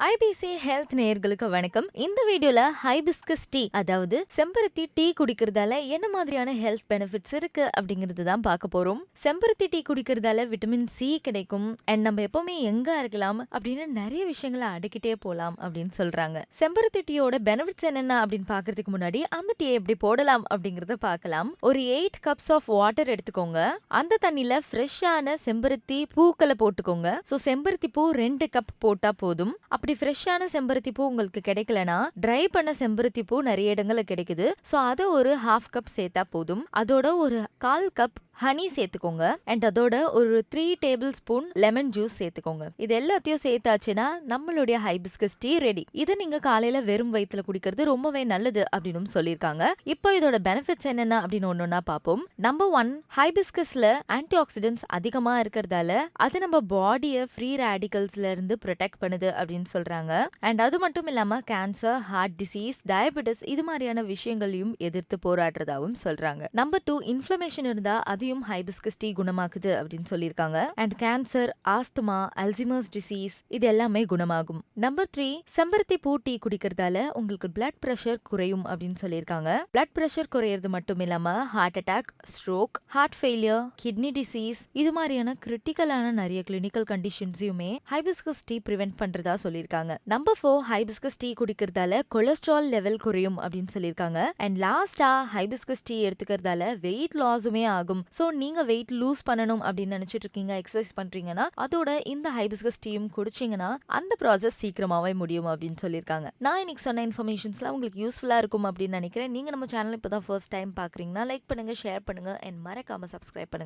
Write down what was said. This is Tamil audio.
ஐபிசி ஹெல்த் நேயர்களுக்கு வணக்கம். இந்த வீடியோல ஹைபிஸ்கஸ் டீ, அதாவது செம்பருத்தி டீ குடிக்கிறதால என்ன மாதிரியான ஹெல்த் பெனிஃபிட்ஸ் இருக்கு அப்படிங்கிறது தான் பார்க்க போறோம். செம்பருத்தி டீ குடிக்கிறதால விட்டமின் சி கிடைக்கும் அண்ட் நம்ம எப்பவுமே எங்க இருக்கலாம் அப்படின்னு நிறைய விஷயங்களை அடக்கிட்டே போலாம் அப்படின்னு சொல்றாங்க. செம்பருத்தி டீயோட பெனிஃபிட்ஸ் என்னென்ன அப்படின்னு பாக்குறதுக்கு முன்னாடி அந்த டீ எப்படி போடலாம் அப்படிங்கறத பார்க்கலாம். ஒரு 8 கப்ஸ் ஆஃப் வாட்டர் எடுத்துக்கோங்க. அந்த தண்ணியில ஃப்ரெஷ்ஷான செம்பருத்தி பூக்களை போட்டுக்கோங்க. ஸோ செம்பருத்தி பூ 2 கப் போட்டா போதும். அப்படி ஃப்ரெஷ்ஷான செம்பருத்தி பூ உங்களுக்கு கிடைக்கலனா ட்ரை பண்ண செம்பருத்தி பூ நிறைய இடங்கள்ல கிடைக்குது. ஸோ அதை ஒரு 1/2 கப் சேர்த்தா போதும். அதோட ஒரு 1/4 கப் ஹனி சேர்த்துக்கோங்க அண்ட் அதோட ஒரு 3 டேபிள் ஸ்பூன் லெமன் ஜூஸ் சேர்த்துக்கோங்க. இது எல்லாத்தையும் சேர்த்தாச்சுன்னா நம்மளுடைய ஹைபிஸ்கஸ் டீ ரெடி. இதை நீங்க காலையில வெறும் வயிற்றுல குடிக்கிறது ரொம்பவே நல்லது அப்படின்னு சொல்லியிருக்காங்க. இப்போ இதோட பெனிஃபிட்ஸ் என்னென்ன அப்படின்னு ஒன்னொன்னா பார்ப்போம். நம்பர் 1, ஹைபிஸ்கஸ்ல ஆன்டி ஆக்சிடென்ட்ஸ் அதிகமா இருக்கிறதால அது நம்ம பாடியை ஃப்ரீ ரேடிகல்ஸ்ல இருந்து ப்ரொடெக்ட் பண்ணுது அப்படின்னு சொல்றாங்க. அண்ட் அது மட்டும் இல்லாம கேன்சர், ஹார்ட் டிசீஸ், டயபெட்டிஸ் இது மாதிரியான விஷயங்களையும் எதிர்த்து போராடுறதாவும் சொல்றாங்க. நம்பர் 2, இன்ஃப்ளமேஷன் இருந்தா அது ஹைபிஸ்கஸ் டீ குணமாக்குது அப்படின்னு சொல்லியிருக்காங்க. And cancer, asthma, Alzheimer's disease இது எல்லாமே குணமாகும். நம்பர் 3, செம்பருத்தி பூ டீ குடிக்கிறதால உங்களுக்கு பிளட் பிரஷர் குறையும் அப்படின்னு சொல்லியிருக்காங்க. பிளட் பிரஷர் குறையிறது மட்டும் இல்லாம heart attack, stroke, heart failure, kidney disease இது மாதிரியான கிரிட்டிக்கலான நிறைய கிளினிக்கல் கண்டிஷன்ஸையுமே ஹைபிஸ்கஸ் டீ பிரிவென்ட் பண்றதா சொல்லியிருக்காங்க. நம்பர் 4, ஹைபிஸ்கஸ் டீ குடிக்கிறதால கொலஸ்ட்ரால் லெவல் குறையும் அப்படின்னு சொல்லியிருக்காங்க. அண்ட் லாஸ்டா ஹைபிஸ்கஸ் டீ எடுத்துக்கிறதால வெயிட் லாஸுமே ஆகும். ஸோ நீங்க வெயிட் லூஸ் பண்ணணும் அப்படின்னு நினைச்சிட்டு இருக்கீங்க, எக்ஸசைஸ் பண்றீங்கன்னா அதோட இந்த ஹைபிஸ்கஸ் டீயும் குடிச்சீங்கன்னா அந்த ப்ராசஸ் சீக்கிரமாவே முடியும் அப்படின்னு சொல்லியிருக்காங்க. நான் இன்னைக்கு சொன்ன இன்ஃபர்மேஷன்ஸ்லாம் உங்களுக்கு யூஸ்ஃபுல்லா இருக்கும் அப்படின்னு நினைக்கிறேன். நீங்க நம்ம சேனல் இப்பதான் ஃபர்ஸ்ட் டைம் பாக்குறீங்கன்னா லைக் பண்ணுங்க, ஷேர் பண்ணுங்க அண்ட் மறக்காம சப்ஸ்கிரைப் பண்ணுங்க.